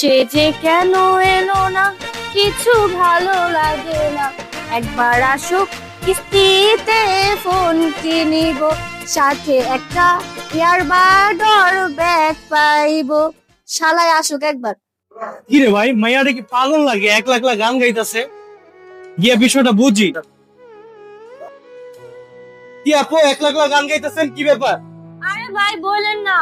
সে যে কেন এলো না, কিছু ভালো লাগে না। একবার আসুক, কিস্তিতে ফোন কিনিব, সাথে একটা ইয়ারবাড আর ব্যাগ পাইবো। শালায় আসুক একবার। কি রে ভাই, মাইয়াটা কি পাগল লাগে? এক লাখ লাখ গান গাইতেছে, গিয়ে বিষয়টা বুঝি। কি আপু, এক লাখ লাখ গান গাইতেছেন, কি ব্যাপার? আরে ভাই বলেন না,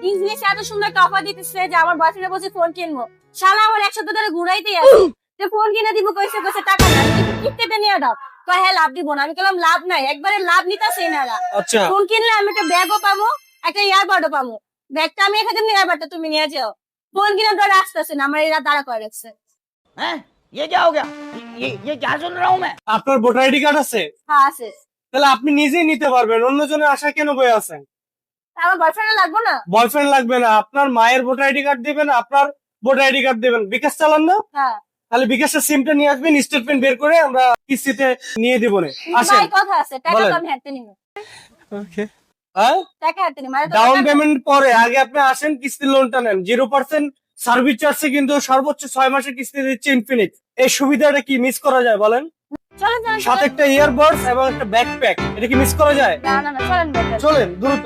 ইংলিশ এত সুন্দর টপা দিতেছে যে আমার বয়ফ্রেন্ড বলছে ফোন কিনবো। শালা আমার 1 সপ্তাহ ধরে ঘুরাইতেই আছে যে ফোন কিনে দিব, কইছে কইছে টাকা নাই, কিস্তিতে নিয়ে দাও। কয় হ্যাঁ লাভ দিব না। আমি বললাম লাভ নাই, একবারে লাভ নিতাছে না। আচ্ছা, ফোন কিনলে আমি একটা ব্যাগও পাবো, একটা ইয়ারবাডও পাবো। ব্যাগটা আমি এখানে, ইয়ারবাডটা তুমি নিয়ে যাও। ফোন কিনে তো আসতেছে না, আমার এরা দাঁড়া করে রাখছে। हैं? ये क्या हो गया? ये क्या सुन रहा हूँ मैं? আপনার ভোটার আইডি কার্ড আছে? হ্যাঁ আছে। তাহলে আপনি নিজেই নিতে পারবেন, অন্যজনের আশা কেন বয়ে আছেন? তা আমার বয়ফ্রেন্ড লাগবো না? বয়ফ্রেন্ড লাগবে না, আপনার মায়ের ভোটার আইডি কার্ড দিবেন, আপনার ভোটার আইডি কার্ড দিবেন। বিকাশ চালান না? হ্যাঁ তাহলে বিকাশের সিমটা নিয়ে আসবেন, স্টেটমেন্ট বের করে আমরা কিস্তিতে নিয়ে দিব না। আসেন। ভাই কথা আছে, টাকা বলেন। তো আমি হাতে নিব। হ্যাঁ, টাকা হাতে নিব, মানে ডাউন পেমেন্ট পরে, আগে আপনি আসেন, কিস্তির লোনটা নেন। 0% সার্ভিস চার্জে কিন্তু সর্বোচ্চ 6 মাসের কিস্তি দিচ্ছে ইনফিনিক্স। এই সুবিধাটা কি মিস করা যায় বলেন? চলেন চলেন সাথে চলেন। একটা ইয়ারবাডস এবং একটা ব্যাকপ্যাক, এটা কি মিস করা যায়? না না না, চলেন বেটার। চলেন দ্রুত।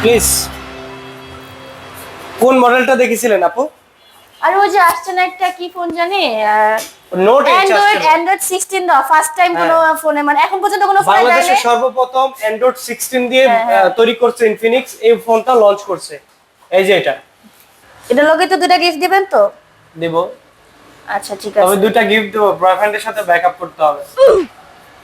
প্লিজ। কোন মডেলটা দেখেছিলেন আপু? আর ওই যে আসছে না একটা কি ফোন জানি, নোট অ্যান্ড্রয়েড 16 দাও। ফার্স্ট টাইম কোনো ফোনে, মানে এখন পর্যন্ত কোনো ফোনে দেয় বাংলাদেশে নাই। সর্বপ্রথম অ্যান্ড্রয়েড 16 দিয়ে হ্যাঁ, হ্যাঁ। তৈরি করছে ইনফিনিক্স। এই ফোনটা লঞ্চ করছে, এই যে এটা। এটা লগে তো দুটা গিফট দিবেন তো? দেব। আচ্ছা ঠিক তবে আছে। দুইটা গিফট দেবো, বয়ফ্রেন্ডের সাথে ব্যাকআপ করতে হবে।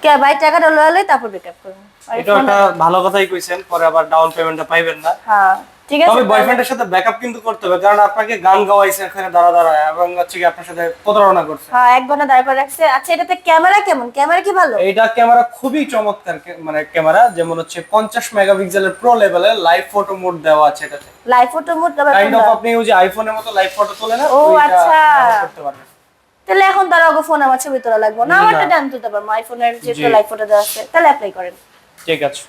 কে ভাই টাকাটা লয়ালে তারপর ব্যাকআপ করুন। এটা একটা ভালো কথাই কইছেন, পরে আবার ডাউন পেমেন্টটা পাইবেন না। হ্যাঁ ঠিক আছে। তবে বয়ফ্রেন্ডের সাথে ব্যাকআপ কিন্তু করতে হবে, কারণ আপনাকে গান গাওয়াইছে এখানে দাঁড়া দাঁড়া, এবং হচ্ছে কি আপনার সাথে প্রতারণা করছে। হ্যাঁ 1 ঘন্টা দাঁড় করে রাখছে। আচ্ছা এটাতে ক্যামেরা কেমন? ক্যামেরা কি ভালো? এইটা ক্যামেরা খুবই চমৎকার, মানে ক্যামেরা যেমন হচ্ছে 50 মেগাপিক্সেলের প্রো লেভেলের লাইভ ফটো মোড দেওয়া আছে এটাতে। লাইভ ফটো মোড তবে কাইন্ড অফ আপনি ওই যে আইফোনের মতো লাইভ ফটো তোলে না, ও ওইটা আচ্ছা। ব্যবহার করতে পারবেন। তাহলে এখন তার আগে ফোন আমার ছবি তোলা লাগবে না, আমারটা না। ডান তুলতে পারবো। আইফোনের যে জি। লাইভ ফটো দেওয়া আছে, তাহলে অ্যাপ্লাই করেন। ঠিক আছে।